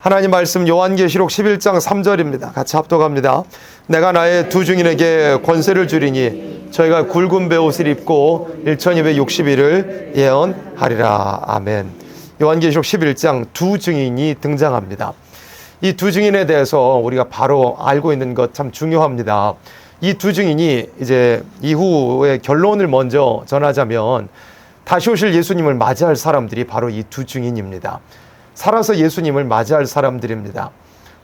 하나님 말씀 요한계시록 11장 3절입니다. 같이 합독합니다. 내가 나의 두 증인에게 권세를 주리니 저희가 굵은 베옷을 입고 1260일을 예언하리라. 아멘. 요한계시록 11장 두 증인이 등장합니다. 이 두 증인에 대해서 우리가 바로 알고 있는 것 참 중요합니다. 이 두 증인이 이제 이후의 결론을 먼저 전하자면 다시 오실 예수님을 맞이할 사람들이 바로 이 두 증인입니다. 살아서 예수님을 맞이할 사람들입니다.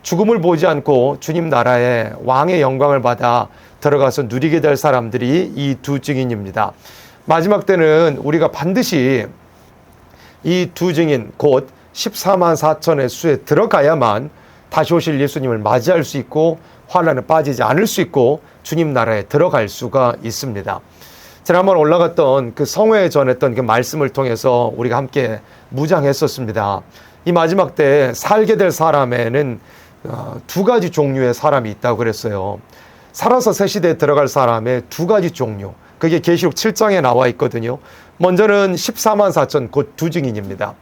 죽음을 보지 않고 주님 나라의 왕의 영광을 받아 들어가서 누리게 될 사람들이 이 두 증인입니다. 마지막 때는 우리가 반드시 이 두 증인 곧 14만 4천의 수에 들어가야만 다시 오실 예수님을 맞이할 수 있고 환난에 빠지지 않을 수 있고 주님 나라에 들어갈 수가 있습니다. 지난번 올라갔던 그 성회에 전했던 그 말씀을 통해서 우리가 함께 묵상했었습니다. 이 마지막 때 살게 될 사람에는 두 가지 종류의 사람이 있다고 그랬어요. 살아서 새 시대에 들어갈 사람의 두 가지 종류. 그게 계시록 7장에 나와 있거든요. 먼저는 14만 4천 곧 두 증인입니다.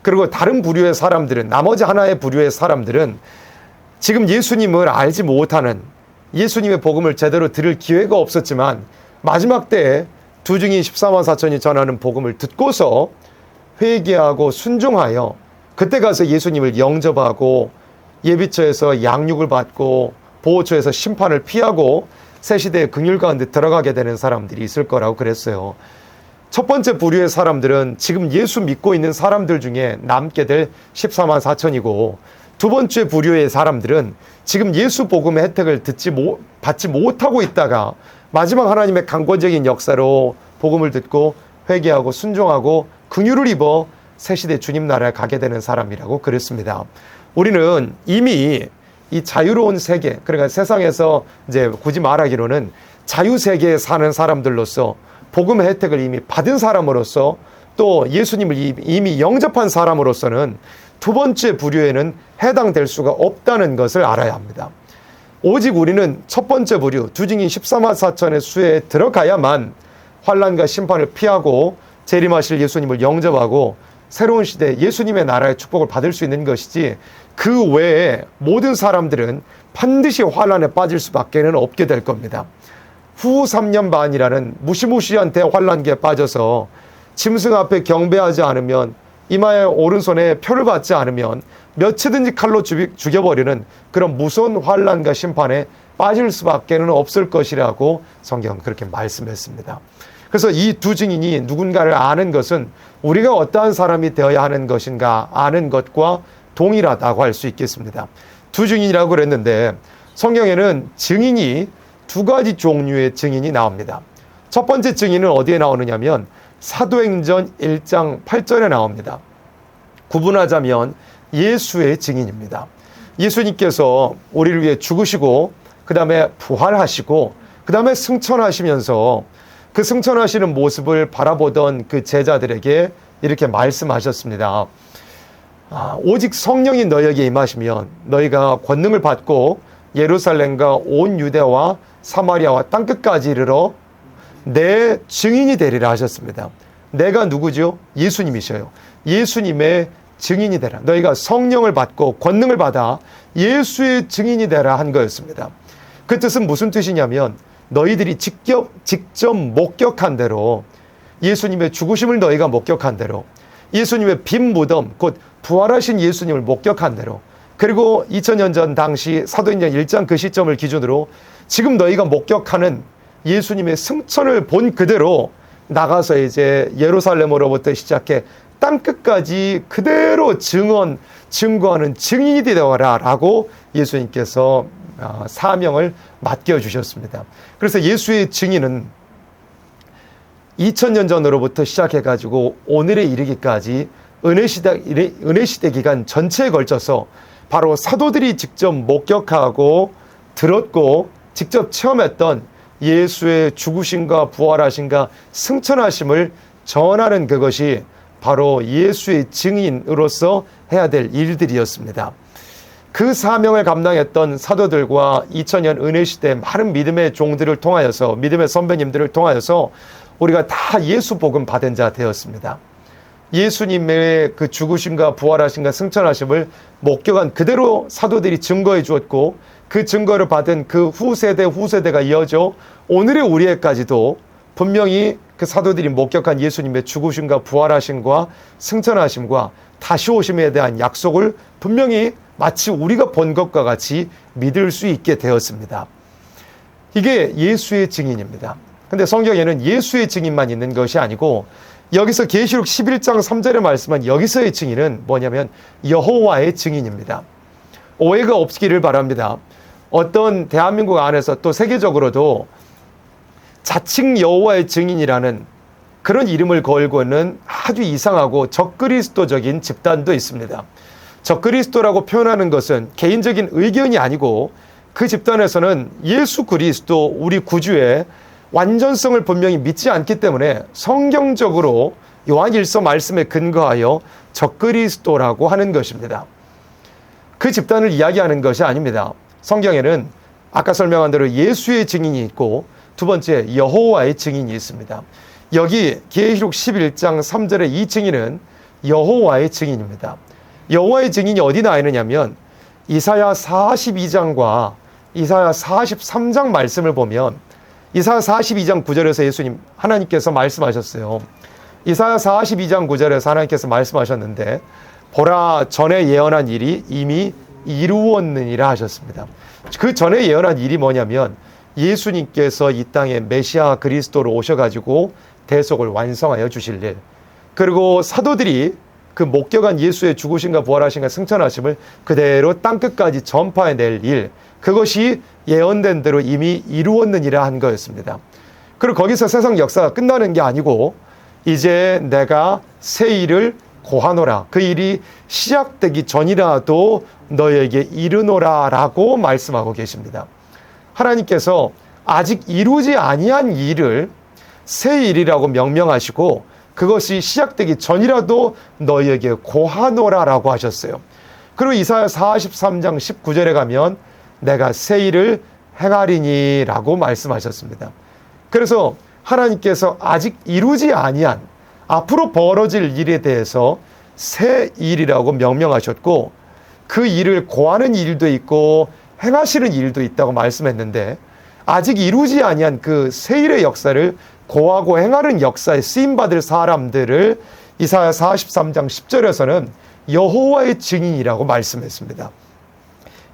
그리고 다른 부류의 사람들은, 나머지 하나의 부류의 사람들은 지금 예수님을 알지 못하는, 예수님의 복음을 제대로 들을 기회가 없었지만 마지막 때에 두 증인 14만 4천이 전하는 복음을 듣고서 회개하고 순종하여 그때 가서 예수님을 영접하고 예비처에서 양육을 받고 보호처에서 심판을 피하고 새 시대의 긍휼 가운데 들어가게 되는 사람들이 있을 거라고 그랬어요. 첫 번째 부류의 사람들은 지금 예수 믿고 있는 사람들 중에 남게 될 14만 4천이고 두 번째 부류의 사람들은 지금 예수 복음의 혜택을 받지 못하고 있다가 마지막 하나님의 강권적인 역사로 복음을 듣고 회개하고 순종하고 긍휼을 입어 새시대 주님 나라에 가게 되는 사람이라고 그랬습니다. 우리는 이미 이 자유로운 세계, 그러니까 세상에서 이제 굳이 말하기로는 자유세계에 사는 사람들로서 복음의 혜택을 이미 받은 사람으로서 또 예수님을 이미 영접한 사람으로서는 두 번째 부류에는 해당될 수가 없다는 것을 알아야 합니다. 오직 우리는 첫 번째 부류, 두 증인 14만 4천의 수에 들어가야만 환난과 심판을 피하고 재림하실 예수님을 영접하고 새로운 시대 예수님의 나라의 축복을 받을 수 있는 것이지 그 외에 모든 사람들은 반드시 환난에 빠질 수밖에는 없게 될 겁니다. 후 3년 반이라는 무시무시한 대환난기에 빠져서 짐승 앞에 경배하지 않으면 이마에 오른손에 표를 받지 않으면 며칠든지 칼로 죽여버리는 그런 무서운 환난과 심판에 빠질 수밖에는 없을 것이라고 성경은 그렇게 말씀했습니다. 그래서 이 두 증인이 누군가를 아는 것은 우리가 어떠한 사람이 되어야 하는 것인가 아는 것과 동일하다고 할 수 있겠습니다. 두 증인이라고 그랬는데 성경에는 증인이 두 가지 종류의 증인이 나옵니다. 첫 번째 증인은 어디에 나오느냐면 사도행전 1장 8절에 나옵니다. 구분하자면 예수의 증인입니다. 예수님께서 우리를 위해 죽으시고 그 다음에 부활하시고 그 다음에 승천하시면서 그 승천하시는 모습을 바라보던 그 제자들에게 이렇게 말씀하셨습니다. 오직 성령이 너희에게 임하시면 너희가 권능을 받고 예루살렘과 온 유대와 사마리아와 땅끝까지 이르러 내 증인이 되리라 하셨습니다. 내가 누구죠? 예수님이셔요. 예수님의 증인이 되라. 너희가 성령을 받고 권능을 받아 예수의 증인이 되라 한 거였습니다. 그 뜻은 무슨 뜻이냐면 너희들이 직접 목격한 대로 예수님의 죽으심을 너희가 목격한 대로 예수님의 빈 무덤 곧 부활하신 예수님을 목격한 대로 그리고 2000년 전 당시 사도행전 1장 그 시점을 기준으로 지금 너희가 목격하는 예수님의 승천을 본 그대로 나가서 이제 예루살렘으로부터 시작해 땅끝까지 그대로 증거하는 증인이 되어라 라고 예수님께서 사명을 맡겨주셨습니다. 그래서 예수의 증인은 2000년 전으로부터 시작해가지고 오늘에 이르기까지 은혜시대 기간 전체에 걸쳐서 바로 사도들이 직접 목격하고 들었고 직접 체험했던 예수의 죽으심과 부활하심과 승천하심을 전하는 그것이 바로 예수의 증인으로서 해야 될 일들이었습니다. 그 사명을 감당했던 사도들과 2000년 은혜시대 많은 믿음의 종들을 통하여서 믿음의 선배님들을 통하여서 우리가 다 예수 복음 받은 자 되었습니다. 예수님의 그 죽으심과 부활하심과 승천하심을 목격한 그대로 사도들이 증거해 주었고, 그 증거를 받은 그 후세대가 이어져 오늘의 우리에까지도 분명히 그 사도들이 목격한 예수님의 죽으심과 부활하심과 승천하심과 다시 오심에 대한 약속을 분명히 마치 우리가 본 것과 같이 믿을 수 있게 되었습니다. 이게 예수의 증인입니다. 근데 성경에는 예수의 증인만 있는 것이 아니고, 여기서 계시록 11장 3절에 말씀한 여기서의 증인은 뭐냐면 여호와의 증인입니다. 오해가 없기를 바랍니다. 어떤 대한민국 안에서 또 세계적으로도 자칭 여호와의 증인이라는 그런 이름을 걸고는 아주 이상하고 적그리스도적인 집단도 있습니다. 적그리스도라고 표현하는 것은 개인적인 의견이 아니고, 그 집단에서는 예수 그리스도 우리 구주의 완전성을 분명히 믿지 않기 때문에 성경적으로 요한일서 말씀에 근거하여 적그리스도라고 하는 것입니다. 그 집단을 이야기하는 것이 아닙니다. 성경에는 아까 설명한 대로 예수의 증인이 있고, 두 번째 여호와의 증인이 있습니다. 여기 계시록 11장 3절의 이 증인은 여호와의 증인입니다. 여호와의 증인이 어디 나와 있느냐면 이사야 42장과 이사야 43장 말씀을 보면, 이사야 42장 9절에서 예수님 하나님께서 말씀하셨어요. 이사야 42장 9절에서 하나님께서 말씀하셨는데, 보라 전에 예언한 일이 이미 이루었느니라 하셨습니다. 그 전에 예언한 일이 뭐냐면 예수님께서 이 땅에 메시아 그리스도로 오셔가지고 대속을 완성하여 주실 일, 그리고 사도들이 그 목격한 예수의 죽으심과 부활하심과 승천하심을 그대로 땅끝까지 전파해낼 일, 그것이 예언된 대로 이미 이루었느니라 한 거였습니다. 그리고 거기서 세상 역사가 끝나는 게 아니고, 이제 내가 새 일을 고하노라, 그 일이 시작되기 전이라도 너에게 이르노라 라고 말씀하고 계십니다. 하나님께서 아직 이루지 아니한 일을 새 일이라고 명명하시고, 그것이 시작되기 전이라도 너희에게 고하노라 라고 하셨어요. 그리고 이사야 43장 19절에 가면 내가 새 일을 행하리니 라고 말씀하셨습니다. 그래서 하나님께서 아직 이루지 아니한 앞으로 벌어질 일에 대해서 새 일이라고 명명하셨고, 그 일을 고하는 일도 있고 행하시는 일도 있다고 말씀했는데, 아직 이루지 아니한 그 새 일의 역사를 고하고 행하는 역사에 쓰임받을 사람들을 이사야 43장 10절에서는 여호와의 증인이라고 말씀했습니다.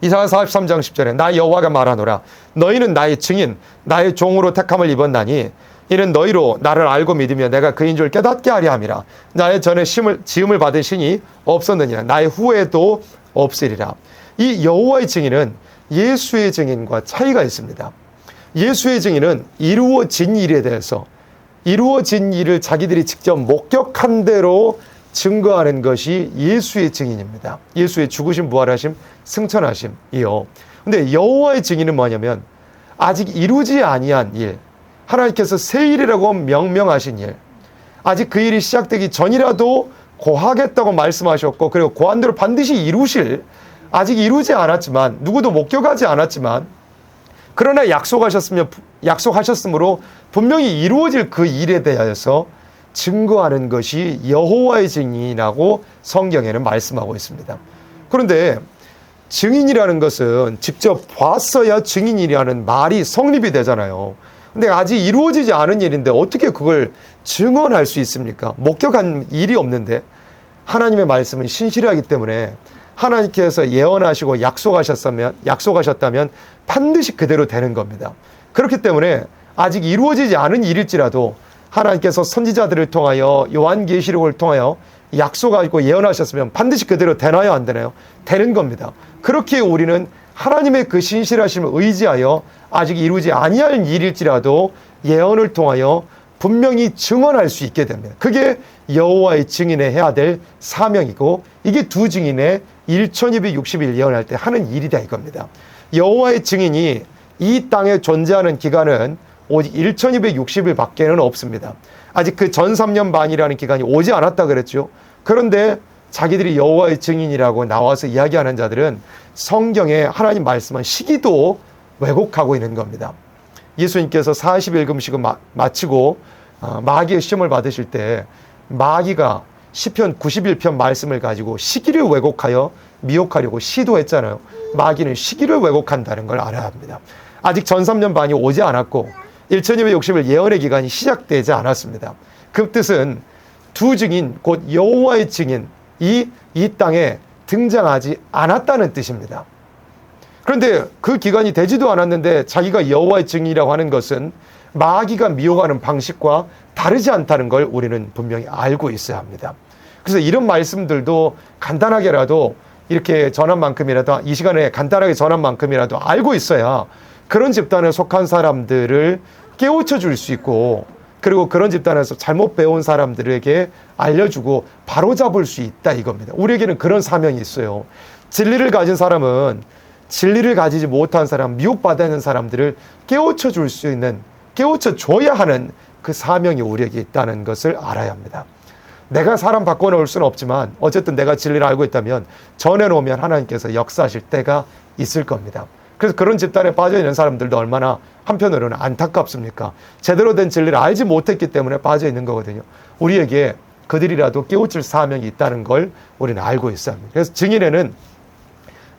이사야 43장 10절에 나 여호와가 말하노라, 너희는 나의 증인 나의 종으로 택함을 입었나니 이는 너희로 나를 알고 믿으며 내가 그인 줄 깨닫게 하려 함이라. 나의 전에 지음을 받은 신이 없었느니라, 나의 후에도 없으리라. 이 여호와의 증인은 예수의 증인과 차이가 있습니다. 예수의 증인은 이루어진 일에 대해서, 이루어진 일을 자기들이 직접 목격한 대로 증거하는 것이 예수의 증인입니다. 예수의 죽으심, 부활하심, 승천하심이요. 근데 여호와의 증인은 뭐냐면 아직 이루지 아니한 일, 하나님께서 새 일이라고 명명하신 일, 아직 그 일이 시작되기 전이라도 고하겠다고 말씀하셨고, 그리고 고한 대로 반드시 이루실, 아직 이루지 않았지만 누구도 목격하지 않았지만 그러나 약속하셨으므로 분명히 이루어질 그 일에 대하여서 증거하는 것이 여호와의 증인이라고 성경에는 말씀하고 있습니다. 그런데 증인이라는 것은 직접 봤어야 증인이라는 말이 성립이 되잖아요. 근데 아직 이루어지지 않은 일인데 어떻게 그걸 증언할 수 있습니까? 목격한 일이 없는데. 하나님의 말씀은 신실하기 때문에 하나님께서 예언하시고 약속하셨다면 반드시 그대로 되는 겁니다. 그렇기 때문에 아직 이루어지지 않은 일일지라도 하나님께서 선지자들을 통하여 요한계시록을 통하여 약속하고 예언하셨으면 반드시 그대로 되나요, 안 되나요? 되는 겁니다. 그렇게 우리는 하나님의 그 신실하심을 의지하여 아직 이루지 아니할 일일지라도 예언을 통하여 분명히 증언할 수 있게 됩니다. 그게 여호와의 증인에 해야 될 사명이고, 이게 두 증인의 1260일 예언할 때 하는 일이다 이겁니다. 여호와의 증인이 이 땅에 존재하는 기간은 오직 1260일 밖에는 없습니다. 아직 그 전 3년 반이라는 기간이 오지 않았다 그랬죠. 그런데 자기들이 여호와의 증인이라고 나와서 이야기하는 자들은 성경에 하나님 말씀한 시기도 왜곡하고 있는 겁니다. 예수님께서 40일 금식을 마치고 마귀의 시험을 받으실 때 마귀가 시편 91편 말씀을 가지고 시기를 왜곡하여 미혹하려고 시도했잖아요. 마귀는 시기를 왜곡한다는 걸 알아야 합니다. 아직 전 3년 반이 오지 않았고 1260일 예언의 기간이 시작되지 않았습니다. 그 뜻은 두 증인 곧 여호와의 증인이 이 땅에 등장하지 않았다는 뜻입니다. 그런데 그 기간이 되지도 않았는데 자기가 여호와의 증인이라고 하는 것은 마귀가 미혹하는 방식과 다르지 않다는 걸 우리는 분명히 알고 있어야 합니다. 그래서 이런 말씀들도 간단하게라도 이렇게 전한 만큼이라도 이 시간에 간단하게 전한 만큼이라도 알고 있어야 그런 집단에 속한 사람들을 깨우쳐 줄 수 있고 그리고 그런 집단에서 잘못 배운 사람들에게 알려주고 바로잡을 수 있다 이겁니다. 우리에게는 그런 사명이 있어요. 진리를 가진 사람은 진리를 가지지 못한 사람, 미혹받는 사람들을 깨우쳐 줄 수 있는, 깨우쳐 줘야 하는 그 사명이 우리에게 있다는 것을 알아야 합니다. 내가 사람 바꿔놓을 수는 없지만 어쨌든 내가 진리를 알고 있다면 전해놓으면 하나님께서 역사하실 때가 있을 겁니다. 그래서 그런 집단에 빠져있는 사람들도 얼마나 한편으로는 안타깝습니까? 제대로 된 진리를 알지 못했기 때문에 빠져있는 거거든요. 우리에게 그들이라도 깨우칠 사명이 있다는 걸 우리는 알고 있어야 합니다. 그래서 증인에는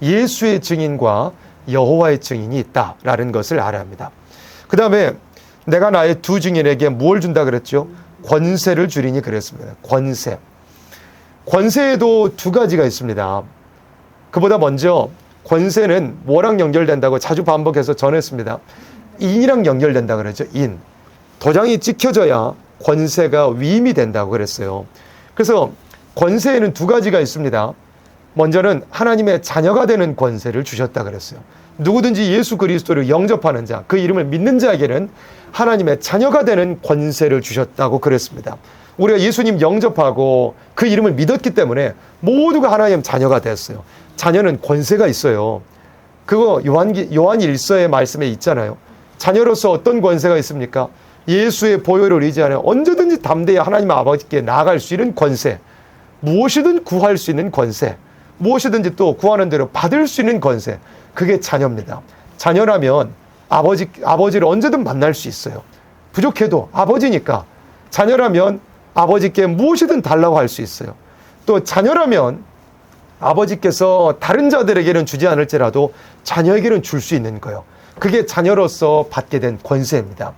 예수의 증인과 여호와의 증인이 있다라는 것을 알아야 합니다. 그 다음에 내가 나의 두 증인에게 뭘 준다 그랬죠? 권세를 주리니 그랬습니다. 권세. 권세에도 두 가지가 있습니다. 그보다 먼저 권세는 뭐랑 연결된다고 자주 반복해서 전했습니다. 인이랑 연결된다 그랬죠. 인. 도장이 찍혀져야 권세가 위임이 된다고 그랬어요. 그래서 권세에는 두 가지가 있습니다. 먼저는 하나님의 자녀가 되는 권세를 주셨다 그랬어요. 누구든지 예수 그리스도를 영접하는 자, 그 이름을 믿는 자에게는 하나님의 자녀가 되는 권세를 주셨다고 그랬습니다. 우리가 예수님 영접하고 그 이름을 믿었기 때문에 모두가 하나님 자녀가 됐어요. 자녀는 권세가 있어요. 그거 요한 1서의 말씀에 있잖아요. 자녀로서 어떤 권세가 있습니까? 예수의 보혈을 의지하여 언제든지 담대히 하나님 아버지께 나아갈 수 있는 권세, 무엇이든 구할 수 있는 권세, 무엇이든지 또 구하는 대로 받을 수 있는 권세, 그게 자녀입니다. 자녀라면 아버지를 언제든 만날 수 있어요. 부족해도 아버지니까. 자녀라면 아버지께 무엇이든 달라고 할 수 있어요. 또 자녀라면 아버지께서 다른 자들에게는 주지 않을지라도 자녀에게는 줄 수 있는 거예요. 그게 자녀로서 받게 된 권세입니다.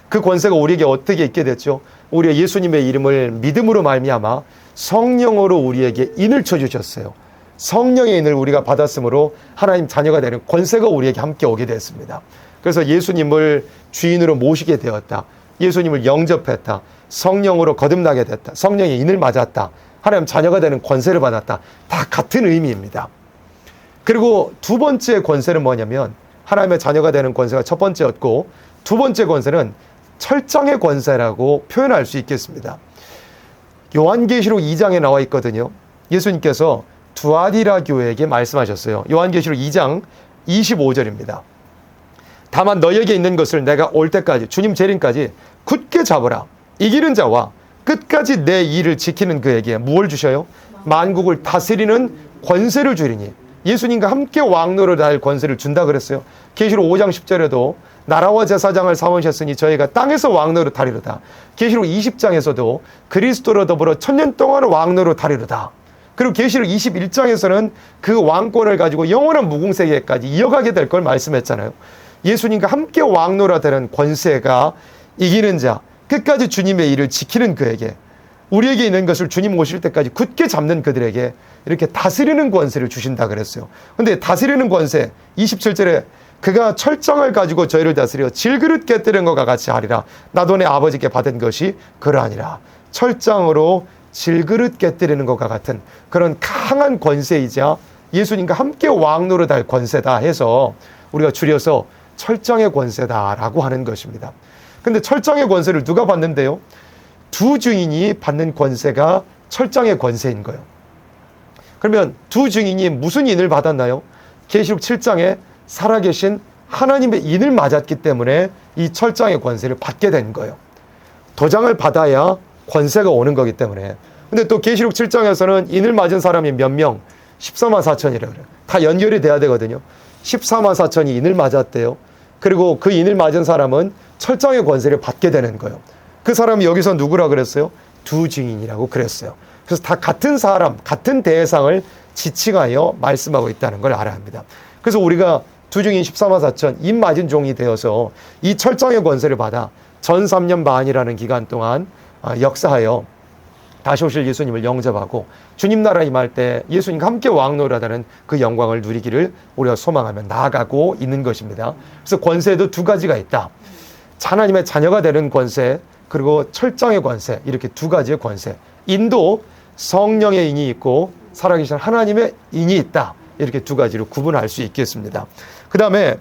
그 권세가 우리에게 어떻게 있게 됐죠? 우리가 예수님의 이름을 믿음으로 말미암아 성령으로 우리에게 인을 쳐주셨어요. 성령의 인을 우리가 받았으므로 하나님 자녀가 되는 권세가 우리에게 함께 오게 됐습니다. 그래서 예수님을 주인으로 모시게 되었다. 예수님을 영접했다. 성령으로 거듭나게 됐다. 성령의 인을 맞았다. 하나님 자녀가 되는 권세를 받았다. 다 같은 의미입니다. 그리고 두 번째 권세는 뭐냐면 하나님의 자녀가 되는 권세가 첫 번째였고 두 번째 권세는 철장의 권세라고 표현할 수 있겠습니다. 요한계시록 2장에 나와 있거든요. 예수님께서 두아디라 교회에게 말씀하셨어요. 요한계시록 2장 25절입니다. 다만 너희에게 있는 것을 내가 올 때까지 주님 재림까지 굳게 잡으라. 이기는 자와 끝까지 내 일을 지키는 그에게 무엇을 주셔요? 만국을 다스리는 권세를 주리니. 예수님과 함께 왕노를 할 권세를 준다 그랬어요. 계시록 5장 10절에도 나라와 제사장을 삼으셨으니 저희가 땅에서 왕노를 하리로다. 계시록 20장에서도 그리스도로 더불어 천년 동안 왕노를 하리로다. 그리고 계시록 21장에서는 그 왕권을 가지고 영원한 무궁세계까지 이어가게 될 걸 말씀했잖아요. 예수님과 함께 왕노라 되는 권세가 이기는 자, 끝까지 주님의 일을 지키는 그에게, 우리에게 있는 것을 주님 오실 때까지 굳게 잡는 그들에게 이렇게 다스리는 권세를 주신다 그랬어요. 근데 다스리는 권세 27절에 그가 철장을 가지고 저희를 다스려 질그릇 깨뜨린 것과 같이 하리라. 나도 내 아버지께 받은 것이 그러하니라. 철장으로 질그릇 깨뜨리는 것과 같은 그런 강한 권세이자 예수님과 함께 왕노릇 할 권세다 해서 우리가 줄여서 철장의 권세다라고 하는 것입니다. 근데 철장의 권세를 누가 받는데요? 두 증인이 받는 권세가 철장의 권세인 거예요. 그러면 두 증인이 무슨 인을 받았나요? 계시록 7장에 살아계신 하나님의 인을 맞았기 때문에 이 철장의 권세를 받게 된 거예요. 도장을 받아야 권세가 오는 거기 때문에. 근데 또 계시록 7장에서는 인을 맞은 사람이 몇 명? 14만 4천이라 그래요. 다 연결이 돼야 되거든요. 14만 4천이 인을 맞았대요. 그리고 그 인을 맞은 사람은 철장의 권세를 받게 되는 거예요. 그 사람이 여기서 누구라 그랬어요? 두 증인이라고 그랬어요. 그래서 다 같은 사람, 같은 대상을 지칭하여 말씀하고 있다는 걸 알아야 합니다. 그래서 우리가 두중인 13만 4천 입 맞은 종이 되어서 이 철장의 권세를 받아 전 3년 반이라는 기간 동안 역사하여 다시 오실 예수님을 영접하고 주님 나라 임할 때 예수님과 함께 왕노릇하다는 그 영광을 누리기를 우리가 소망하며 나아가고 있는 것입니다. 그래서 권세도 두 가지가 있다. 하나님의 자녀가 되는 권세, 그리고 철장의 권세, 이렇게 두 가지의 권세. 인도 성령의 인이 있고 살아계신 하나님의 인이 있다. 이렇게 두 가지로 구분할 수 있겠습니다. 그 다음에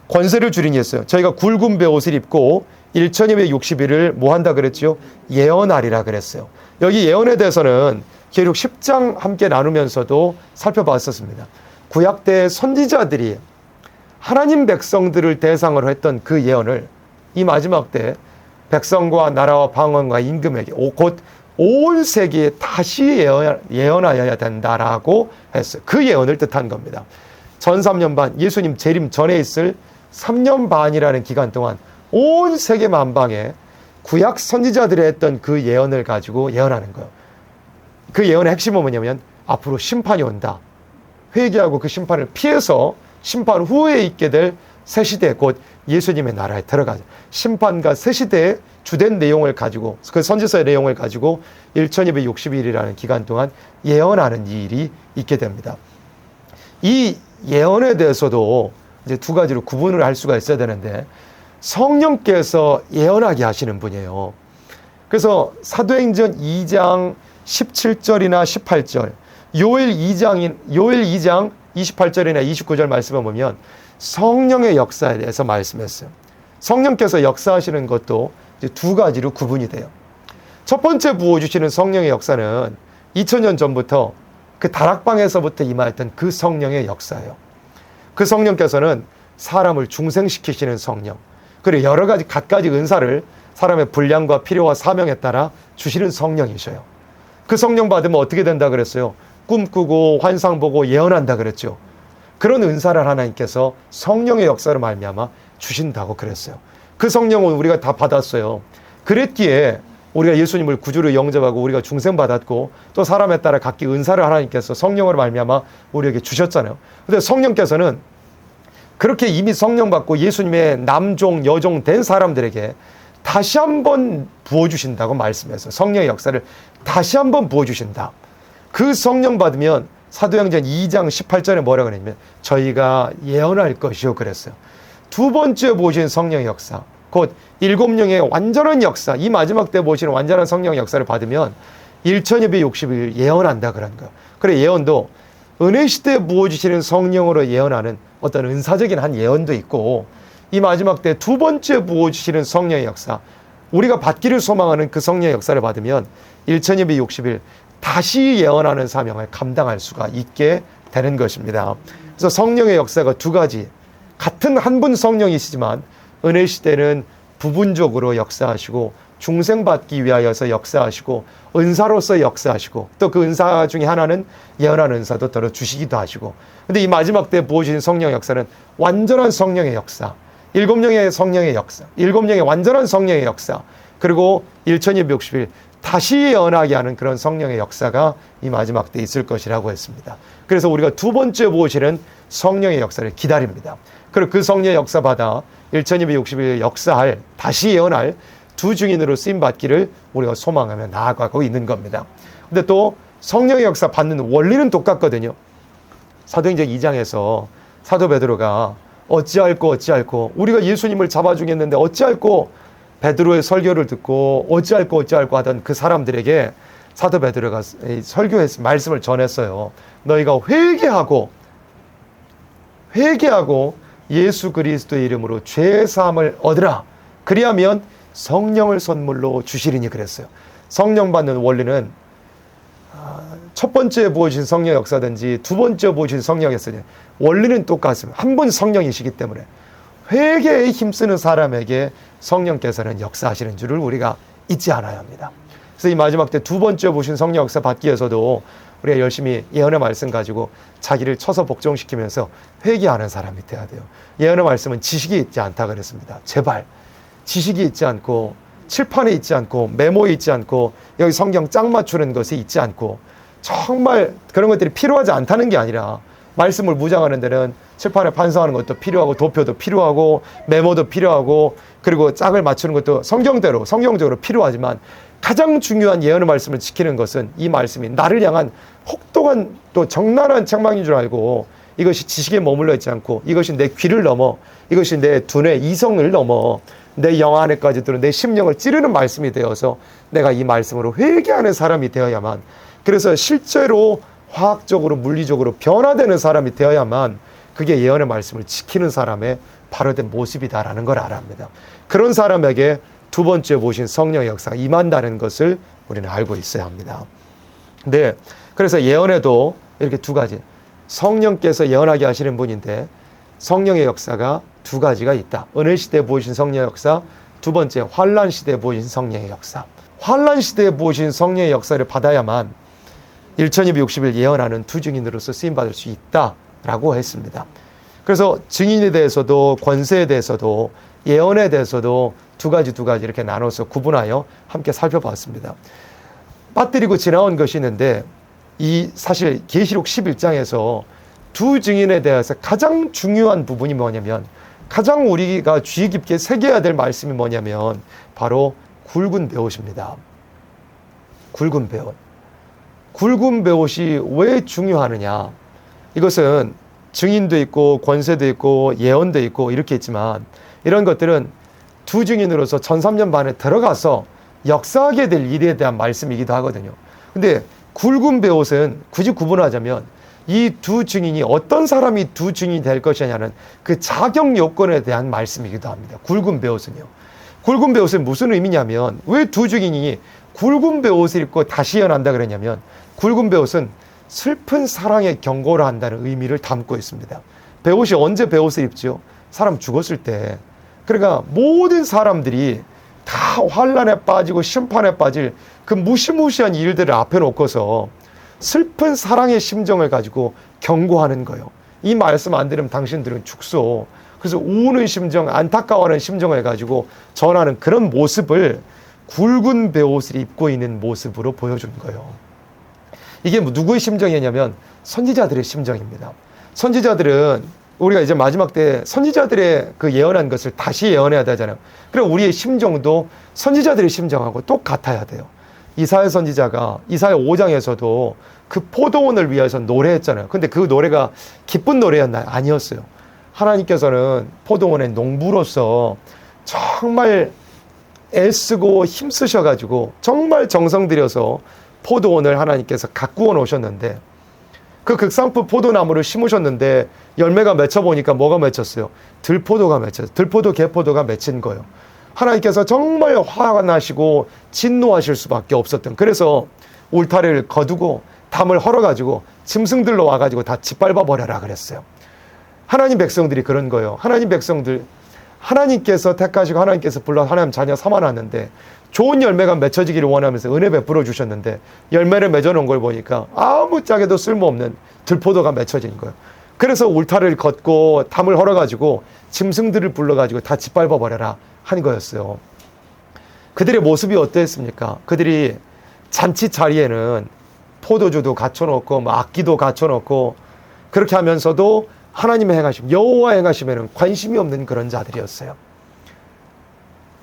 권세를 줄이니 했어요. 저희가 굵은 베옷을 입고 1260일을 뭐 한다 그랬죠? 예언하리라 그랬어요. 여기 예언에 대해서는 계속 10장 함께 나누면서도 살펴봤었습니다. 구약 때 선지자들이 하나님 백성들을 대상으로 했던 그 예언을 이 마지막 때 백성과 나라와 방언과 임금에게 곧 온 세계에 다시 예언하여야 된다라고 했어요. 그 예언을 뜻한 겁니다. 전 3년 반, 예수님 재림 전에 있을 3년 반이라는 기간 동안 온 세계 만방에 구약 선지자들이 했던 그 예언을 가지고 예언하는 거예요. 그 예언의 핵심은 뭐냐면 앞으로 심판이 온다. 회개하고 그 심판을 피해서 심판 후에 있게 될 새 시대, 곧 예수님의 나라에 들어가죠. 심판과 새 시대의 주된 내용을 가지고, 그 선지서의 내용을 가지고 1260일이라는 기간 동안 예언하는 일이 있게 됩니다. 이 예언에 대해서도 이제 두 가지로 구분을 할 수가 있어야 되는데, 성령께서 예언하게 하시는 분이에요. 그래서 사도행전 2장 17절이나 18절, 요엘 2장 28절이나 29절 말씀을 보면 성령의 역사에 대해서 말씀했어요. 성령께서 역사하시는 것도 이제 두 가지로 구분이 돼요. 첫 번째 부어주시는 성령의 역사는 2000년 전부터 그 다락방에서부터 임하였던 그 성령의 역사예요. 그 성령께서는 사람을 중생시키시는 성령, 그리고 여러 가지 갖가지 은사를 사람의 분량과 필요와 사명에 따라 주시는 성령이셔요. 그 성령 받으면 어떻게 된다 그랬어요? 꿈꾸고 환상 보고 예언한다 그랬죠. 그런 은사를 하나님께서 성령의 역사로 말미암아 주신다고 그랬어요. 그 성령은 우리가 다 받았어요. 그랬기에 우리가 예수님을 구주로 영접하고 우리가 중생받았고 또 사람에 따라 각기 은사를 하나님께서 성령으로 말미암아 우리에게 주셨잖아요. 근데 성령께서는 그렇게 이미 성령 받고 예수님의 남종 여종 된 사람들에게 다시 한번 부어주신다고 말씀해서 성령의 역사를 다시 한번 부어주신다. 그 성령 받으면 사도행전 2장 18절에 뭐라고 그랬냐면 저희가 예언할 것이요 그랬어요. 두 번째 보신 성령의 역사, 곧 7명의 완전한 역사, 이 마지막 때 보시는 완전한 성령의 역사를 받으면 1260일 예언한다 그런 거예요. 그래, 예언도 은혜 시대에 부어주시는 성령으로 예언하는 어떤 은사적인 한 예언도 있고, 이 마지막 때 두 번째 부어주시는 성령의 역사, 우리가 받기를 소망하는 그 성령의 역사를 받으면 1260일 다시 예언하는 사명을 감당할 수가 있게 되는 것입니다. 그래서 성령의 역사가 두 가지, 같은 한 분 성령이시지만 은혜 시대는 부분적으로 역사하시고 중생받기 위하여서 역사하시고 은사로서 역사하시고 또 그 은사 중에 하나는 예언하는 은사도 더러 주시기도 하시고, 근데 이 마지막 때 부어주신 성령의 역사는 완전한 성령의 역사, 7명의 성령의 역사, 7명의 완전한 성령의 역사, 그리고 1260일 다시 예언하게 하는 그런 성령의 역사가 이 마지막 때 있을 것이라고 했습니다. 그래서 우리가 두 번째 보시는 성령의 역사를 기다립니다. 그리고 그 성령의 역사 받아 1260일 역사할, 다시 예언할 두 증인으로 쓰임받기를 우리가 소망하며 나아가고 있는 겁니다. 근데 또 성령의 역사 받는 원리는 똑같거든요. 사도행전 2장에서 사도 베드로가 어찌할꼬 우리가 예수님을 잡아주겠는데 어찌할꼬 베드로의 설교를 듣고 어찌할꼬 하던 그 사람들에게 사도 베드로가 설교했 말씀을 전했어요. 너희가 회개하고 예수 그리스도의 이름으로 죄 사함을 얻으라. 그리하면 성령을 선물로 주시리니 그랬어요. 성령 받는 원리는 첫 번째 부어주신 성령 역사든지 두 번째 부어주신 성령 역사든지 원리는 똑같습니다. 한 분 성령이시기 때문에 회개에 힘쓰는 사람에게 성령께서는 역사하시는 줄을 우리가 잊지 않아야 합니다. 그래서 이 마지막 때 두 번째 보신 성령 역사 받기 위해서도 우리가 열심히 예언의 말씀 가지고 자기를 쳐서 복종시키면서 회개하는 사람이 돼야 돼요. 예언의 말씀은 지식이 있지 않다 그랬습니다. 제발 지식이 있지 않고 칠판에 있지 않고 메모에 있지 않고 여기 성경 짝 맞추는 것에 있지 않고 정말 그런 것들이 필요하지 않다는 게 아니라 말씀을 묵상하는 데는 칠판에 반성하는 것도 필요하고 도표도 필요하고 메모도 필요하고 그리고 짝을 맞추는 것도 성경적으로 필요하지만 가장 중요한 예언의 말씀을 지키는 것은 이 말씀이 나를 향한 혹독한 또 적나라한 책망인 줄 알고 이것이 지식에 머물러 있지 않고 이것이 내 귀를 넘어 이것이 내 두뇌 이성을 넘어 내 영 안에까지 들어 내 심령을 찌르는 말씀이 되어서 내가 이 말씀으로 회개하는 사람이 되어야만 그래서 실제로 화학적으로 물리적으로 변화되는 사람이 되어야만 그게 예언의 말씀을 지키는 사람의 바로된 모습이다라는 걸 알아야 합니다. 그런 사람에게 두 번째 보신 성령의 역사가 임한다는 것을 우리는 알고 있어야 합니다. 네, 그래서 예언에도 이렇게 두 가지 성령께서 예언하게 하시는 분인데 성령의 역사가 두 가지가 있다. 은혜 시대에 보이신 성령의 역사, 두 번째 환란 시대에 보이신 성령의 역사. 환란 시대에 보이신 성령의 역사를 받아야만 1260일 예언하는 두 증인으로서 쓰임받을 수 있다라고 했습니다. 그래서 증인에 대해서도 권세에 대해서도 예언에 대해서도 두 가지 이렇게 나눠서 구분하여 함께 살펴봤습니다. 빠뜨리고 지나온 것이 있는데 이 사실 계시록 11장에서 두 증인에 대해서 가장 중요한 부분이 뭐냐면 가장 우리가 주의 깊게 새겨야 될 말씀이 뭐냐면 바로 굵은 배옷입니다. 굵은 배옷. 굵은 배옷이 왜 중요하느냐? 이것은 증인도 있고 권세도 있고 예언도 있고 이렇게 있지만 이런 것들은 두 증인으로서 1300년 반에 들어가서 역사하게 될 일에 대한 말씀이기도 하거든요. 근데 굵은 배옷은 굳이 구분하자면 이 두 증인이 어떤 사람이 두 증인이 될 것이냐는 그 자격 요건에 대한 말씀이기도 합니다. 굵은 배옷은요. 굵은 배옷은 무슨 의미냐면 왜 두 증인이 굵은 배옷을 입고 다시 예언한다 그러냐면 굵은 배옷은 슬픈 사랑의 경고를 한다는 의미를 담고 있습니다. 배옷이 언제 배옷을 입죠? 사람 죽었을 때. 그러니까 모든 사람들이 다 환란에 빠지고 심판에 빠질 그 무시무시한 일들을 앞에 놓고서 슬픈 사랑의 심정을 가지고 경고하는 거예요. 이 말씀 안 들으면 당신들은 죽소. 그래서 우는 심정, 안타까워하는 심정을 가지고 전하는 그런 모습을 굵은 배옷을 입고 있는 모습으로 보여준 거예요. 이게 누구의 심정이냐면 선지자들의 심정입니다. 선지자들은 우리가 이제 마지막 때 선지자들의 그 예언한 것을 다시 예언해야 되잖아요. 그럼 우리의 심정도 선지자들의 심정하고 똑같아야 돼요. 이사야 선지자가 이사야 5장에서도 그 포도원을 위해서 노래했잖아요. 근데 그 노래가 기쁜 노래였나요? 아니었어요. 하나님께서는 포도원의 농부로서 정말 애쓰고 힘쓰셔가지고 정말 정성 들여서 포도원을 하나님께서 가꾸어 놓으셨는데 그 극상품 포도나무를 심으셨는데 열매가 맺혀보니까 뭐가 맺혔어요? 들포도가 맺혔어요. 들포도, 개포도가 맺힌 거예요. 하나님께서 정말 화가 나시고 진노하실 수밖에 없었던, 그래서 울타리를 거두고 담을 헐어가지고 짐승들로 와가지고 다 짓밟아 버려라 그랬어요. 하나님 백성들이 그런 거예요. 하나님 백성들, 하나님께서 택하시고 하나님께서 불러 하나님 자녀 삼아놨는데 좋은 열매가 맺혀지기를 원하면서 은혜 베풀어 주셨는데 열매를 맺어놓은 걸 보니까 아무짝에도 쓸모없는 들포도가 맺혀진 거예요. 그래서 울타리를 걷고 담을 헐어가지고 짐승들을 불러가지고 다 짓밟아 버려라 한 거였어요. 그들의 모습이 어땠습니까? 그들이 잔치 자리에는 포도주도 갖춰놓고 악기도 갖춰놓고 그렇게 하면서도 하나님의 행하심, 여호와 행하심에는 관심이 없는 그런 자들이었어요.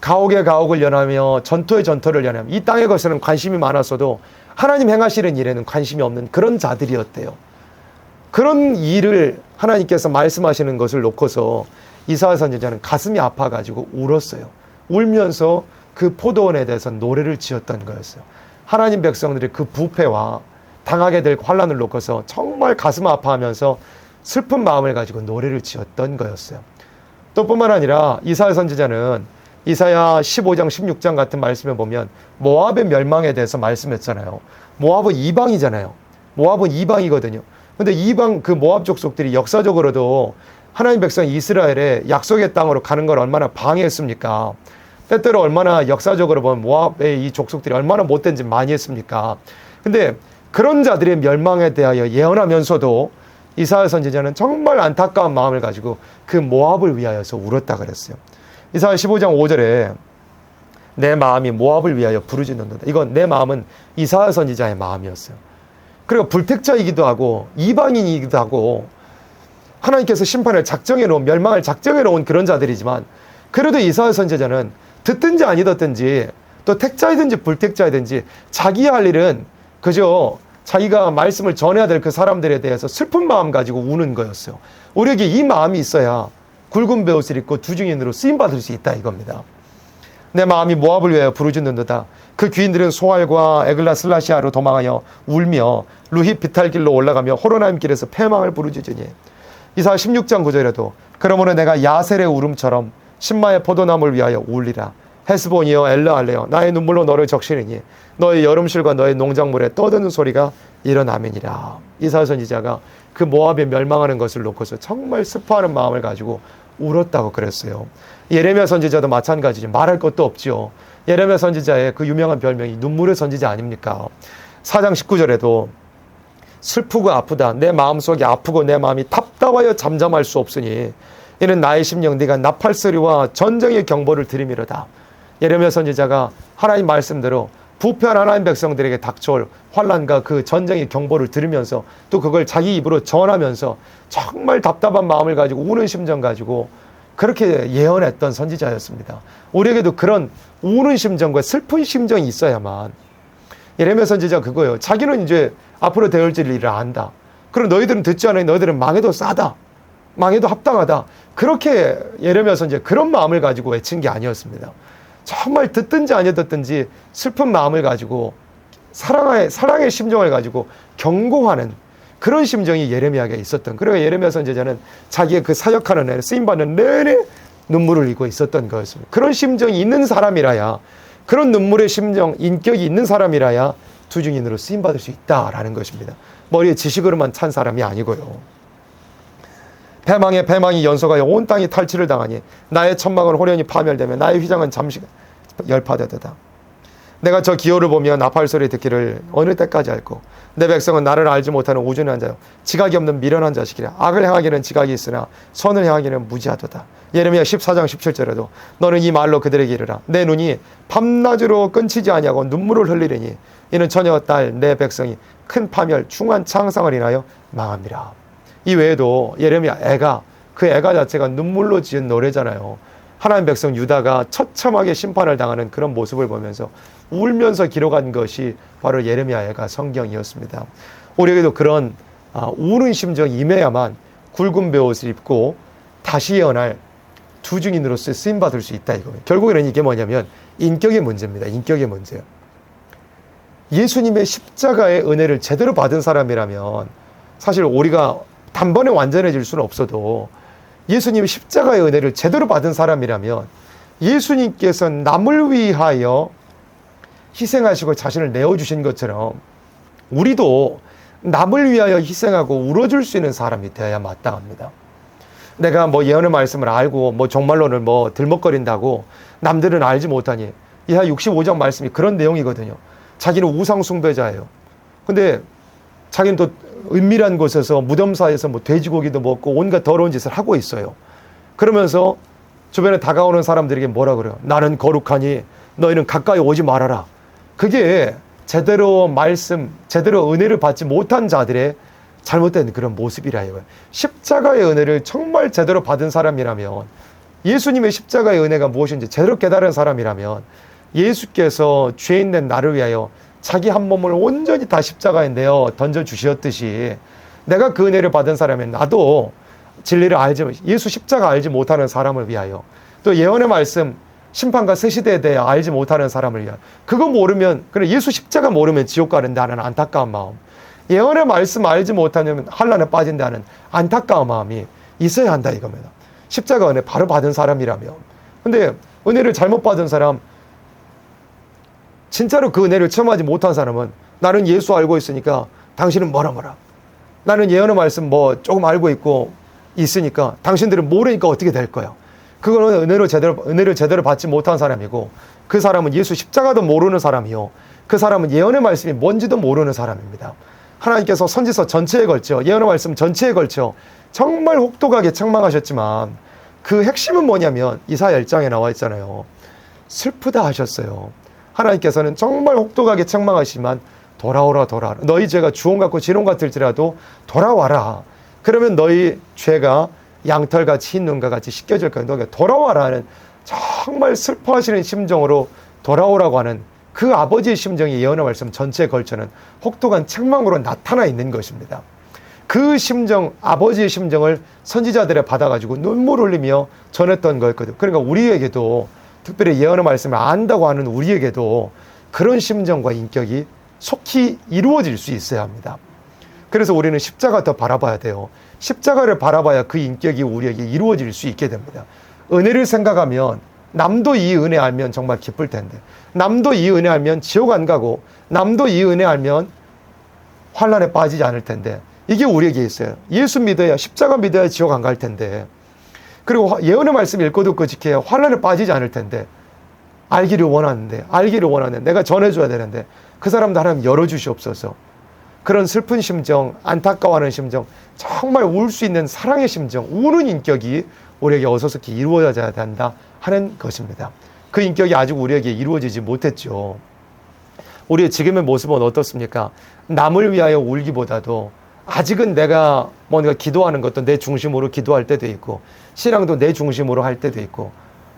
가옥에 가옥을 연하며 전토에 전토를 연하며 이 땅의 것에는 관심이 많았어도 하나님 행하시는 일에는 관심이 없는 그런 자들이었대요. 그런 일을 하나님께서 말씀하시는 것을 놓고서 이사야 선지자는 가슴이 아파가지고 울었어요. 울면서 그 포도원에 대해서 노래를 지었던 거였어요. 하나님 백성들이 그 부패와 당하게 될 환란을 놓고서 정말 가슴 아파하면서 슬픈 마음을 가지고 노래를 지었던 거였어요. 또 뿐만 아니라 이사야 선지자는 이사야 15장 16장 같은 말씀에 보면 모압의 멸망에 대해서 말씀했잖아요. 모압은 이방이잖아요. 모압은 이방이거든요. 근데 이방 그 모압 족속들이 역사적으로도 하나님 백성 이스라엘의 약속의 땅으로 가는 걸 얼마나 방해했습니까? 때때로 얼마나 역사적으로 보면 모압의 이 족속들이 얼마나 못된 짓 많이 했습니까? 근데 그런 자들의 멸망에 대하여 예언하면서도 이사야 선지자는 정말 안타까운 마음을 가지고 그 모압을 위하여서 울었다 그랬어요. 이사야 15장 5절에 내 마음이 모압을 위하여 부르짖는도다. 이건 내 마음은 이사야 선지자의 마음이었어요. 그리고 불택자이기도 하고 이방인이기도 하고 하나님께서 심판을 작정해 놓은, 멸망을 작정해 놓은 그런 자들이지만, 그래도 이사야 선지자는 듣든지 아니 듣든지 또 택자이든지 불택자이든지 자기 할 일은 그저 자기가 말씀을 전해야 될 그 사람들에 대해서 슬픈 마음 가지고 우는 거였어요. 우리에게 이 마음이 있어야 굵은 베옷을 입고 두 증인으로 쓰임받을 수 있다 이겁니다. 내 마음이 모압을 위하여 부르짖는도다. 그 귀인들은 소알과 에글라 슬라시아로 도망하여 울며 루힛 비탈길로 올라가며 호로나임 길에서 패망을 부르짖으니. 이사야 16장 9절에도 그러므로 내가 야셀의 울음처럼 신마의 포도나무를 위하여 울리라. 헤스본이여 엘르알레여 나의 눈물로 너를 적시느니 너의 여름실과 너의 농작물에 떠드는 소리가 일어나면이라. 이사야 선지자가 그 모압에 멸망하는 것을 놓고서 정말 슬퍼하는 마음을 가지고 울었다고 그랬어요. 예레미야 선지자도 마찬가지죠. 말할 것도 없죠. 예레미야 선지자의 그 유명한 별명이 눈물의 선지자 아닙니까? 4장 19절에도 슬프고 아프다. 내 마음속이 아프고 내 마음이 답답하여 잠잠할 수 없으니 이는 나의 심령 네가 나팔소리와 전쟁의 경보를 들이미로다. 예레미야 선지자가 하나님 말씀대로 부패한 하나님 백성들에게 닥쳐올 환난과 그 전쟁의 경보를 들으면서 또 그걸 자기 입으로 전하면서 정말 답답한 마음을 가지고 우는 심정 가지고 그렇게 예언했던 선지자였습니다. 우리에게도 그런 우는 심정과 슬픈 심정이 있어야만. 예레미야 선지자 그거예요. 자기는 이제 앞으로 되어질 일을 안다. 그럼 너희들은 듣지 않으니 너희들은 망해도 싸다. 망해도 합당하다. 그렇게 예레미야 선지자 그런 마음을 가지고 외친 게 아니었습니다. 정말 듣든지 아니 듣든지 슬픈 마음을 가지고 사랑의 심정을 가지고 경고하는 그런 심정이 예레미야에게 있었던. 그리고 예레미야 선지자는 자기의 그 사역하는 애 쓰임받는 내내 눈물을 흘리고 있었던 거였습니다. 그런 심정이 있는 사람이라야, 그런 눈물의 심정, 인격이 있는 사람이라야 두 증인으로 쓰임받을 수 있다라는 것입니다. 머리에 지식으로만 찬 사람이 아니고요. 패망이 연속하여 온 땅이 탈취를 당하니 나의 천막은 호련히 파멸되며 나의 휘장은 잠시 열파되도다. 내가 저 기호를 보며 나팔 소리 듣기를 어느 때까지 할꼬. 내 백성은 나를 알지 못하는 우준한 자요 지각이 없는 미련한 자식이라. 악을 행하기는 지각이 있으나 선을 행하기는 무지하도다. 예레미야 14장 17절에도 너는 이 말로 그들에게 이르라. 내 눈이 밤낮으로 끊치지 아니하고 눈물을 흘리리니 이는 처녀 딸 내 백성이 큰 파멸 중한 창상을 인하여 망합니다. 이 외에도 예레미야 그 애가 자체가 눈물로 지은 노래잖아요. 하나님 백성 유다가 처참하게 심판을 당하는 그런 모습을 보면서 울면서 기록한 것이 바로 예레미야 애가 성경이었습니다. 우리에게도 그런 우는 심정이 임해야만 굵은 베옷을 입고 다시 예언할 두 증인으로서 쓰임받을 수 있다 이거예요. 결국에는 이게 뭐냐면 인격의 문제입니다. 인격의 문제예요. 예수님의 십자가의 은혜를 제대로 받은 사람이라면 사실 우리가 단번에 완전해질 수는 없어도 예수님의 십자가의 은혜를 제대로 받은 사람이라면 예수님께서 남을 위하여 희생하시고 자신을 내어주신 것처럼 우리도 남을 위하여 희생하고 울어줄 수 있는 사람이 되어야 마땅합니다. 내가 뭐 예언의 말씀을 알고 뭐 종말론을 뭐 들먹거린다고 남들은 알지 못하니. 이하 65장 말씀이 그런 내용이거든요. 자기는 우상 숭배자예요. 근데 자기는 또 은밀한 곳에서 무덤 사이에서 뭐 돼지고기도 먹고 온갖 더러운 짓을 하고 있어요. 그러면서 주변에 다가오는 사람들에게 뭐라 그래요? 나는 거룩하니 너희는 가까이 오지 말아라. 그게 제대로 제대로 은혜를 받지 못한 자들의 잘못된 그런 모습이라 해요. 십자가의 은혜를 정말 제대로 받은 사람이라면, 예수님의 십자가의 은혜가 무엇인지 제대로 깨달은 사람이라면 예수께서 죄인 된 나를 위하여 자기 한 몸을 온전히 다 십자가에 내어 던져주셨듯이 내가 그 은혜를 받은 사람이면 나도 진리를 예수 십자가 알지 못하는 사람을 위하여, 또 예언의 말씀 심판과 새 시대에 대해 알지 못하는 사람을 위하여, 그거 모르면, 그래 예수 십자가 모르면 지옥 가는다는 안타까운 마음, 예언의 말씀 알지 못하면 환난에 빠진다는 안타까운 마음이 있어야 한다 이겁니다. 십자가 은혜 바로 받은 사람이라면. 근데 은혜를 잘못 받은 사람, 진짜로 그 은혜를 체험하지 못한 사람은 나는 예수 알고 있으니까 당신은 뭐라. 나는 예언의 말씀 뭐 조금 알고 있으니까 당신들은 모르니까 어떻게 될 거야. 그거는 은혜를 제대로 받지 못한 사람이고, 그 사람은 예수 십자가도 모르는 사람이요, 그 사람은 예언의 말씀이 뭔지도 모르는 사람입니다. 하나님께서 선지서 전체에 걸쳐, 예언의 말씀 전체에 걸쳐 정말 혹독하게 책망하셨지만 그 핵심은 뭐냐면 이사야 1장에 나와 있잖아요. 슬프다 하셨어요. 하나님께서는 정말 혹독하게 책망하시지만 돌아오라 돌아오라. 너희 죄가 주홍 같고 진홍 같을지라도 돌아와라. 그러면 너희 죄가 양털같이 흰 눈과 같이 씻겨질 거야. 너가 돌아와라는 정말 슬퍼하시는 심정으로 돌아오라고 하는 그 아버지의 심정이 예언의 말씀 전체에 걸쳐는 혹독한 책망으로 나타나 있는 것입니다. 그 심정, 아버지의 심정을 선지자들에 받아가지고 눈물 흘리며 전했던 거였거든요. 그러니까 우리에게도, 특별히 예언의 말씀을 안다고 하는 우리에게도 그런 심정과 인격이 속히 이루어질 수 있어야 합니다. 그래서 우리는 십자가 더 바라봐야 돼요. 십자가를 바라봐야 그 인격이 우리에게 이루어질 수 있게 됩니다. 은혜를 생각하면 남도 이 은혜 알면 정말 기쁠 텐데, 남도 이 은혜 알면 지옥 안 가고, 남도 이 은혜 알면 환난에 빠지지 않을 텐데, 이게 우리에게 있어요. 예수 믿어야, 십자가 믿어야 지옥 안 갈 텐데, 그리고 예언의 말씀 읽고 듣고 지켜야 환난에 빠지지 않을 텐데, 알기를 원하는데 내가 전해줘야 되는데 그 사람도 하나님 열어주시옵소서. 그런 슬픈 심정, 안타까워하는 심정, 정말 울 수 있는 사랑의 심정, 우는 인격이 우리에게 어서서히 이루어져야 된다 하는 것입니다. 그 인격이 아직 우리에게 이루어지지 못했죠. 우리의 지금의 모습은 어떻습니까? 남을 위하여 울기보다도 아직은 내가 뭔가 기도하는 것도 내 중심으로 기도할 때도 있고, 신앙도 내 중심으로 할 때도 있고,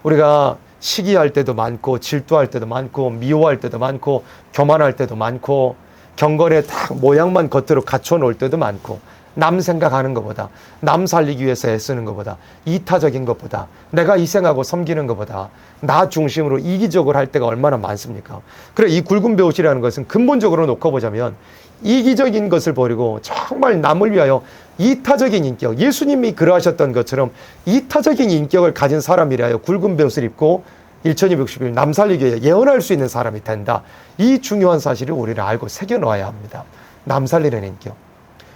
우리가 시기할 때도 많고, 질투할 때도 많고, 미워할 때도 많고, 교만할 때도 많고, 경건에 딱 모양만 겉으로 갖춰 놓을 때도 많고, 남 생각하는 것보다, 남 살리기 위해서 애쓰는 것보다, 이타적인 것보다, 내가 희생하고 섬기는 것보다 나 중심으로 이기적으로 할 때가 얼마나 많습니까? 그래, 이 굵은 배옷이라는 것은 근본적으로 놓고 보자면 이기적인 것을 버리고 정말 남을 위하여 이타적인 인격, 예수님이 그러하셨던 것처럼 이타적인 인격을 가진 사람이라야 굵은 배옷을 입고 1260일 남 살리기 위해 예언할 수 있는 사람이 된다. 이 중요한 사실을 우리는 알고 새겨놓아야 합니다. 남 살리는 인격,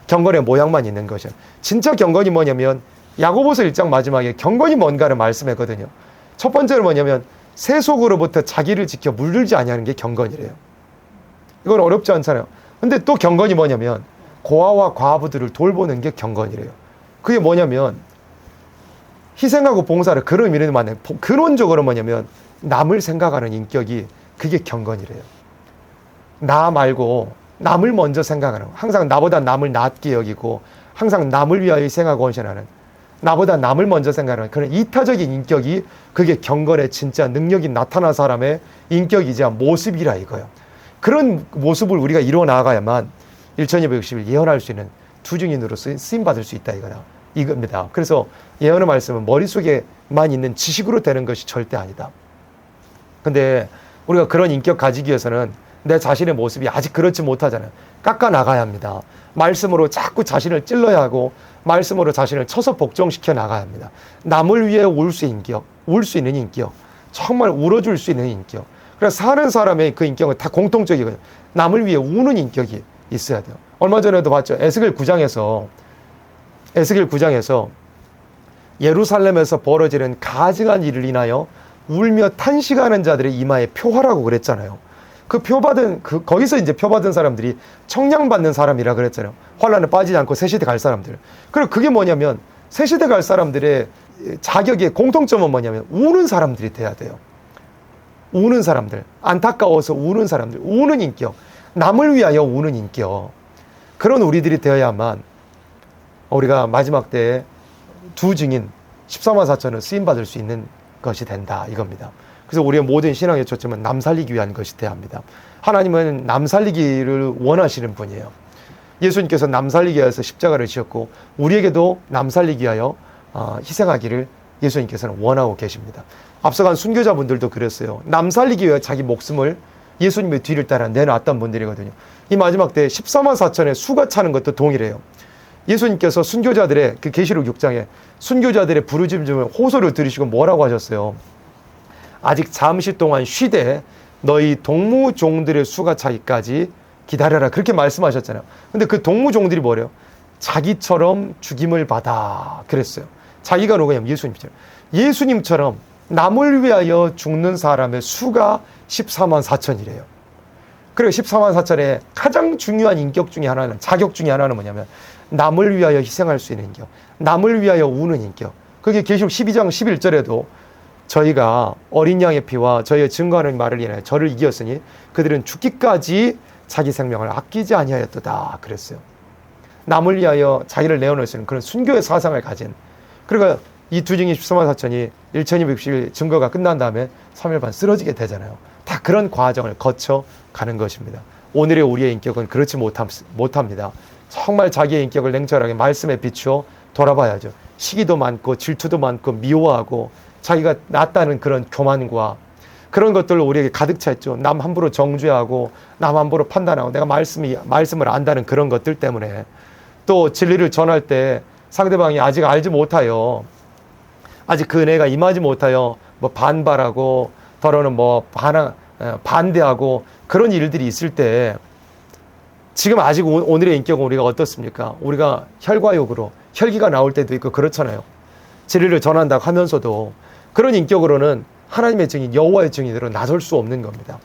경건의 모양만 있는 것이요. 진짜 경건이 뭐냐면 야고보서 1장 마지막에 경건이 뭔가를 말씀했거든요. 첫 번째로 뭐냐면 세속으로부터 자기를 지켜 물들지 아니하는 게 경건이래요. 이건 어렵지 않잖아요. 근데 또 경건이 뭐냐면 고아와 과부들을 돌보는 게 경건이래요. 그게 뭐냐면 희생하고 봉사를 그런 의미는 맞는, 근원적으로 뭐냐면 남을 생각하는 인격이 그게 경건이래요. 나 말고 남을 먼저 생각하는, 항상 나보다 남을 낮게 여기고 항상 남을 위하여 희생하고 헌신하는, 나보다 남을 먼저 생각하는 그런 이타적인 인격이 그게 경건의 진짜 능력이 나타난 사람의 인격이자 모습이라 이거예요. 그런 모습을 우리가 이루어 나가야만 1260일 예언할 수 있는 투증인으로 쓰임받을 수 있다 이겁니다. 그래서 예언의 말씀은 머릿속에만 있는 지식으로 되는 것이 절대 아니다. 근데 우리가 그런 인격 가지기 위해서는 내 자신의 모습이 아직 그렇지 못하잖아요. 깎아 나가야 합니다. 말씀으로 자꾸 자신을 찔러야 하고 말씀으로 자신을 쳐서 복종시켜 나가야 합니다. 남을 위해 울 수 있는 인격, 정말 울어줄 수 있는 인격. 그래서 사는 사람의 그 인격은 다 공통적이거든요. 남을 위해 우는 인격이 있어야 돼요. 얼마 전에도 봤죠. 에스겔 9장에서 예루살렘에서 벌어지는 가증한 일을 인하여 울며 탄식하는 자들의 이마에 표하라고 그랬잖아요. 그 표받은, 거기서 이제 표받은 사람들이 청량받는 사람이라 그랬잖아요. 환란에 빠지지 않고 새시대 갈 사람들. 그리고 그게 뭐냐면 새시대 갈 사람들의 자격의 공통점은 뭐냐면 우는 사람들이 돼야 돼요. 우는 사람들, 안타까워서 우는 사람들, 우는 인격, 남을 위하여 우는 인격, 그런 우리들이 되어야만 우리가 마지막 때에 두 증인 14만 4천을 쓰임받을 수 있는 것이 된다 이겁니다. 그래서 우리의 모든 신앙의 초점은 남 살리기 위한 것이 돼야 합니다. 하나님은 남 살리기를 원하시는 분이에요. 예수님께서 남 살리기 위해서 십자가를 지었고 우리에게도 남 살리기 위하여 희생하기를 예수님께서는 원하고 계십니다. 앞서간 순교자분들도 그랬어요. 남 살리기 위해 자기 목숨을 예수님의 뒤를 따라 내놨던 분들이거든요. 이 마지막 때 14만 4천의 수가 차는 것도 동일해요. 예수님께서 순교자들의 그 계시록 6장에 순교자들의 부르짖음을 호소를 들으시고 뭐라고 하셨어요? 아직 잠시 동안 쉬되 너희 동무종들의 수가 차기까지 기다려라, 그렇게 말씀하셨잖아요. 근데 그 동무종들이 뭐래요? 자기처럼 죽임을 받아 그랬어요. 자기가 누구냐면 예수님처럼. 예수님처럼 남을 위하여 죽는 사람의 수가 14만 4천이래요. 그리고 14만 4천의 가장 중요한 인격 중에 하나는, 자격 중에 하나는 뭐냐면 남을 위하여 희생할 수 있는 인격, 남을 위하여 우는 인격. 그게 계시록 12장 11절에도 저희가 어린 양의 피와 저희의 증거하는 말을 인하여 저를 이겼으니 그들은 죽기까지 자기 생명을 아끼지 아니하였도다 그랬어요. 남을 위하여 자기를 내어놓을 수 있는 그런 순교의 사상을 가진, 그러니까 이 두 증인 13만 4천이 1260일 증거가 끝난 다음에 3일 반 쓰러지게 되잖아요. 다 그런 과정을 거쳐 가는 것입니다. 오늘의 우리의 인격은 그렇지 못합니다. 정말 자기의 인격을 냉철하게 말씀에 비추어 돌아봐야죠. 시기도 많고 질투도 많고 미워하고 자기가 낫다는 그런 교만과 그런 것들로 우리에게 가득 차 있죠. 남 함부로 정죄하고 남 함부로 판단하고 내가 말씀을 안다는 그런 것들 때문에, 또 진리를 전할 때 상대방이 아직 알지 못하여, 아직 그 은혜가 임하지 못하여 뭐 반발하고 더러는 뭐 반대하고 그런 일들이 있을 때, 지금 아직 오늘의 인격은 우리가 어떻습니까? 우리가 혈과욕으로 혈기가 나올 때도 있고 그렇잖아요. 진리를 전한다고 하면서도 그런 인격으로는 하나님의 증인, 여호와의 증인으로 나설 수 없는 겁니다.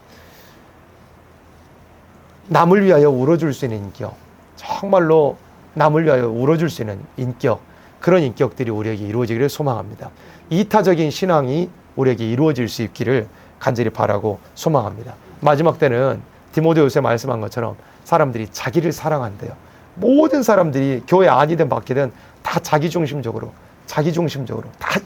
남을 위하여 울어줄 수 있는 인격, 정말로 남을 위하여 울어줄 수 있는 인격, 그런 인격들이 우리에게 이루어지기를 소망합니다. 이타적인 신앙이 우리에게 이루어질 수 있기를 간절히 바라고 소망합니다. 마지막 때는 디모데후서에 말씀한 것처럼 사람들이 자기를 사랑한대요. 모든 사람들이 교회 아니든 밖이든 다 자기중심적으로 다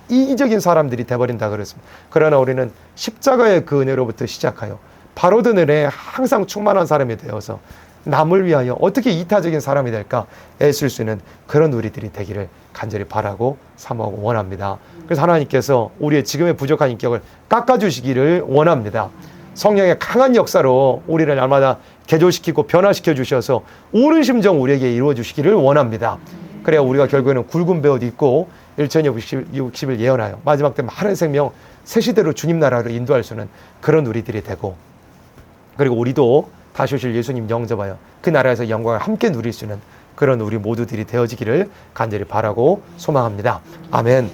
이기적인 사람들이 돼버린다 그랬습니다. 그러나 우리는 십자가의 그 은혜로부터 시작하여 바로든 은혜에 항상 충만한 사람이 되어서 남을 위하여 어떻게 이타적인 사람이 될까 애쓸 수 있는 그런 우리들이 되기를 간절히 바라고 사모하고 원합니다. 그래서 하나님께서 우리의 지금의 부족한 인격을 깎아주시기를 원합니다. 성령의 강한 역사로 우리를 날마다 개조시키고 변화시켜 주셔서 우는 심정 우리에게 이루어 주시기를 원합니다. 그래야 우리가 결국에는 굵은 배옷 입고 1260일 예언하여 마지막 때 많은 생명 새 시대로 주님 나라로 인도할 수 있는 그런 우리들이 되고, 그리고 우리도 다시 오실 예수님 영접하여 그 나라에서 영광을 함께 누릴 수 있는 그런 우리 모두들이 되어지기를 간절히 바라고 소망합니다. 아멘.